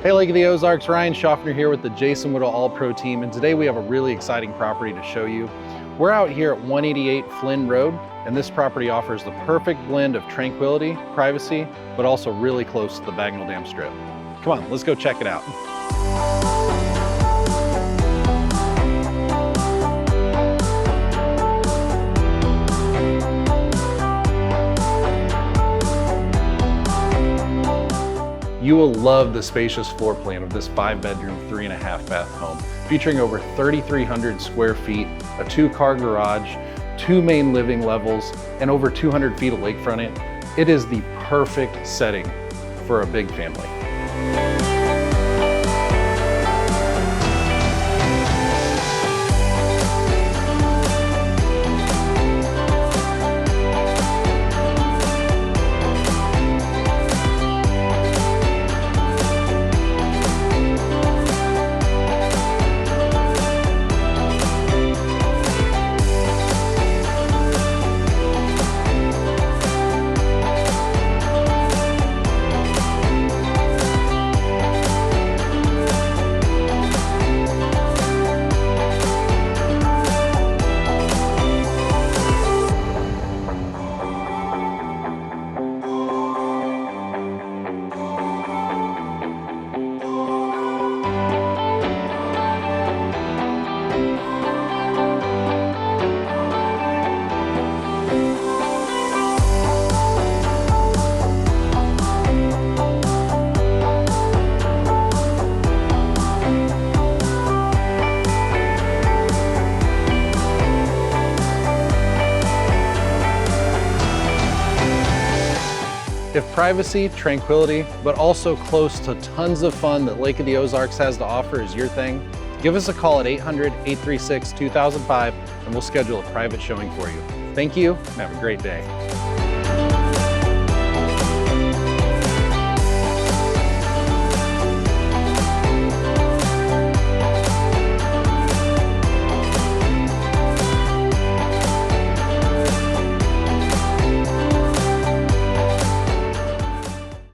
Hey Lake of the Ozarks, Ryan Schaffner here with the Jason Whittle All-Pro team, and today we have a really exciting property to show you. We're out here at 188 Flynn Road, and this property offers the perfect blend of tranquility, privacy, but also really close to the Bagnell Dam strip. Come on, let's go check it out. You will love the spacious floor plan of this 5-bedroom, 3.5-bath home, featuring over 3,300 square feet, a 2-car garage, 2 main living levels, and over 200 feet of lakefront. It is the perfect setting for a big family. If privacy, tranquility, but also close to tons of fun that Lake of the Ozarks has to offer is your thing, give us a call at 800-836-2005 and we'll schedule a private showing for you. Thank you and have a great day.